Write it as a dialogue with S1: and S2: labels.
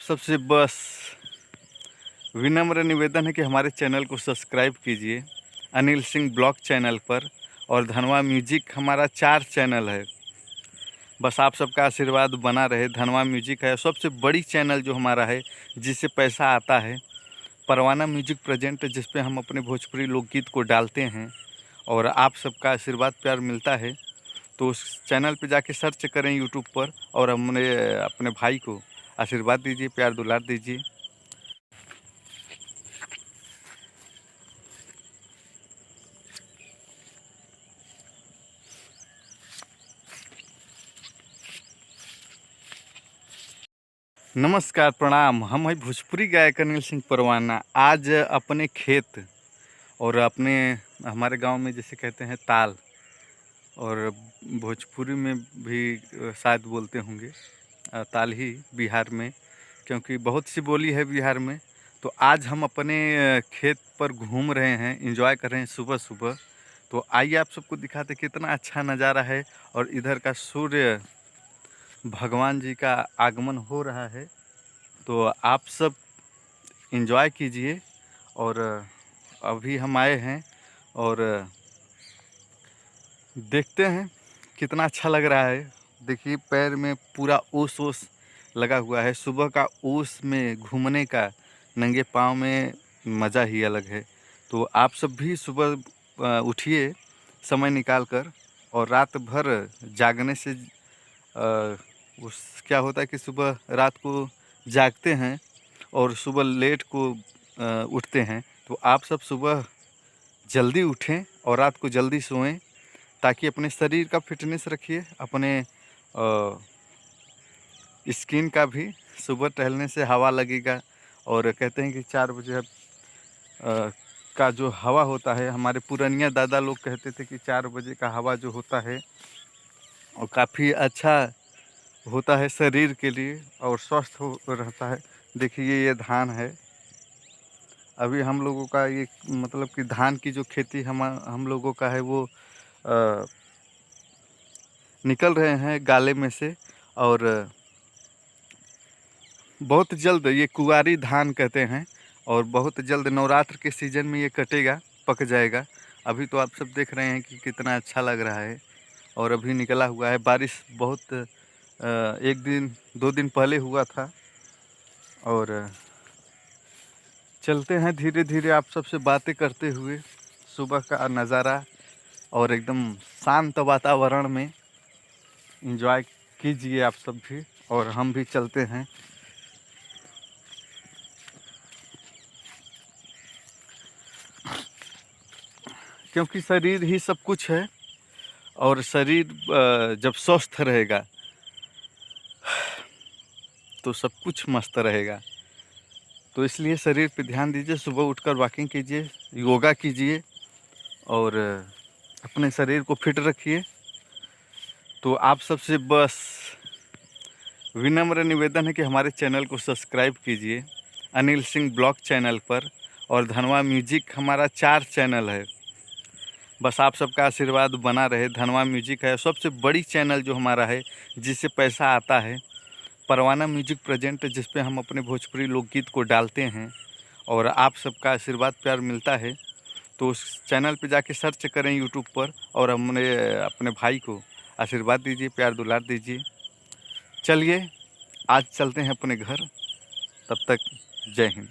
S1: सबसे बस विनम्र निवेदन है कि हमारे चैनल को सब्सक्राइब कीजिए अनिल सिंह ब्लॉग चैनल पर, और धनवा म्यूजिक हमारा 4 चैनल है। बस आप सबका आशीर्वाद बना रहे। धनवा म्यूजिक है सबसे बड़ी चैनल जो हमारा है, जिससे पैसा आता है। परवाना म्यूजिक प्रेजेंट, जिस पे हम अपने भोजपुरी लोकगीत को डालते हैं और आप सबका आशीर्वाद प्यार मिलता है। तो उस चैनल पे जाके सर्च करें यूट्यूब पर, और हमने अपने भाई को आशीर्वाद दीजिए, प्यार दुलार दीजिए। नमस्कार, प्रणाम। हम है भोजपुरी गायक अनिल सिंह परवाना। आज अपने खेत और अपने हमारे गांव में जैसे कहते हैं ताल, और भोजपुरी में भी शायद बोलते होंगे ताल ही बिहार में, क्योंकि बहुत सी बोली है बिहार में। तो आज हम अपने खेत पर घूम रहे हैं, एंजॉय कर रहे हैं सुबह सुबह। तो आइए आप सबको दिखाते कितना अच्छा नज़ारा है, और इधर का सूर्य भगवान जी का आगमन हो रहा है। तो आप सब एंजॉय कीजिए। और अभी हम आए हैं और देखते हैं कितना अच्छा लग रहा है। देखिए पैर में पूरा ओस ओस लगा हुआ है। सुबह का ओस में घूमने का नंगे पाँव में मज़ा ही अलग है। तो आप सब भी सुबह उठिए समय निकाल कर, और रात भर जागने से उस क्या होता है कि सुबह रात को जागते हैं और सुबह लेट को उठते हैं। तो आप सब सुबह जल्दी उठें और रात को जल्दी सोएं, ताकि अपने शरीर का फिटनेस रखिए, अपने स्किन का भी। सुबह टहलने से हवा लगेगा, और कहते हैं कि 4 बजे का जो हवा होता है, हमारे पुरानिया दादा लोग कहते थे कि 4 बजे का हवा जो होता है और काफ़ी अच्छा होता है शरीर के लिए, और स्वस्थ हो रहता है। देखिए ये धान है। अभी हम लोगों का ये मतलब कि धान की जो खेती हम लोगों का है, वो निकल रहे हैं गाले में से। और बहुत जल्द ये कुंवारी धान कहते हैं, और बहुत जल्द नवरात्र के सीज़न में ये कटेगा, पक जाएगा। अभी तो आप सब देख रहे हैं कि कितना अच्छा लग रहा है, और अभी निकला हुआ है। बारिश बहुत 1 दिन 2 दिन पहले हुआ था। और चलते हैं धीरे धीरे आप सबसे बातें करते हुए सुबह का नज़ारा, और एकदम शांत वातावरण में एंजॉय कीजिए आप सब भी, और हम भी चलते हैं। क्योंकि शरीर ही सब कुछ है, और शरीर जब स्वस्थ रहेगा तो सब कुछ मस्त रहेगा। तो इसलिए शरीर पे ध्यान दीजिए, सुबह उठकर वॉकिंग कीजिए, योगा कीजिए, और अपने शरीर को फिट रखिए। तो आप सबसे बस विनम्र निवेदन है कि हमारे चैनल को सब्सक्राइब कीजिए अनिल सिंह ब्लॉग चैनल पर, और धनवा म्यूजिक हमारा 4 चैनल है। बस आप सबका आशीर्वाद बना रहे। धनवा म्यूजिक है सबसे बड़ी चैनल जो हमारा है, जिससे पैसा आता है। परवाना म्यूजिक प्रेजेंट, जिस पे हम अपने भोजपुरी लोकगीत को डालते हैं और आप सबका आशीर्वाद प्यार मिलता है। तो उस चैनल पे जाके सर्च करें यूट्यूब पर, और हमने अपने भाई को आशीर्वाद दीजिए, प्यार दुलार दीजिए। चलिए आज चलते हैं अपने घर। तब तक जय हिंद।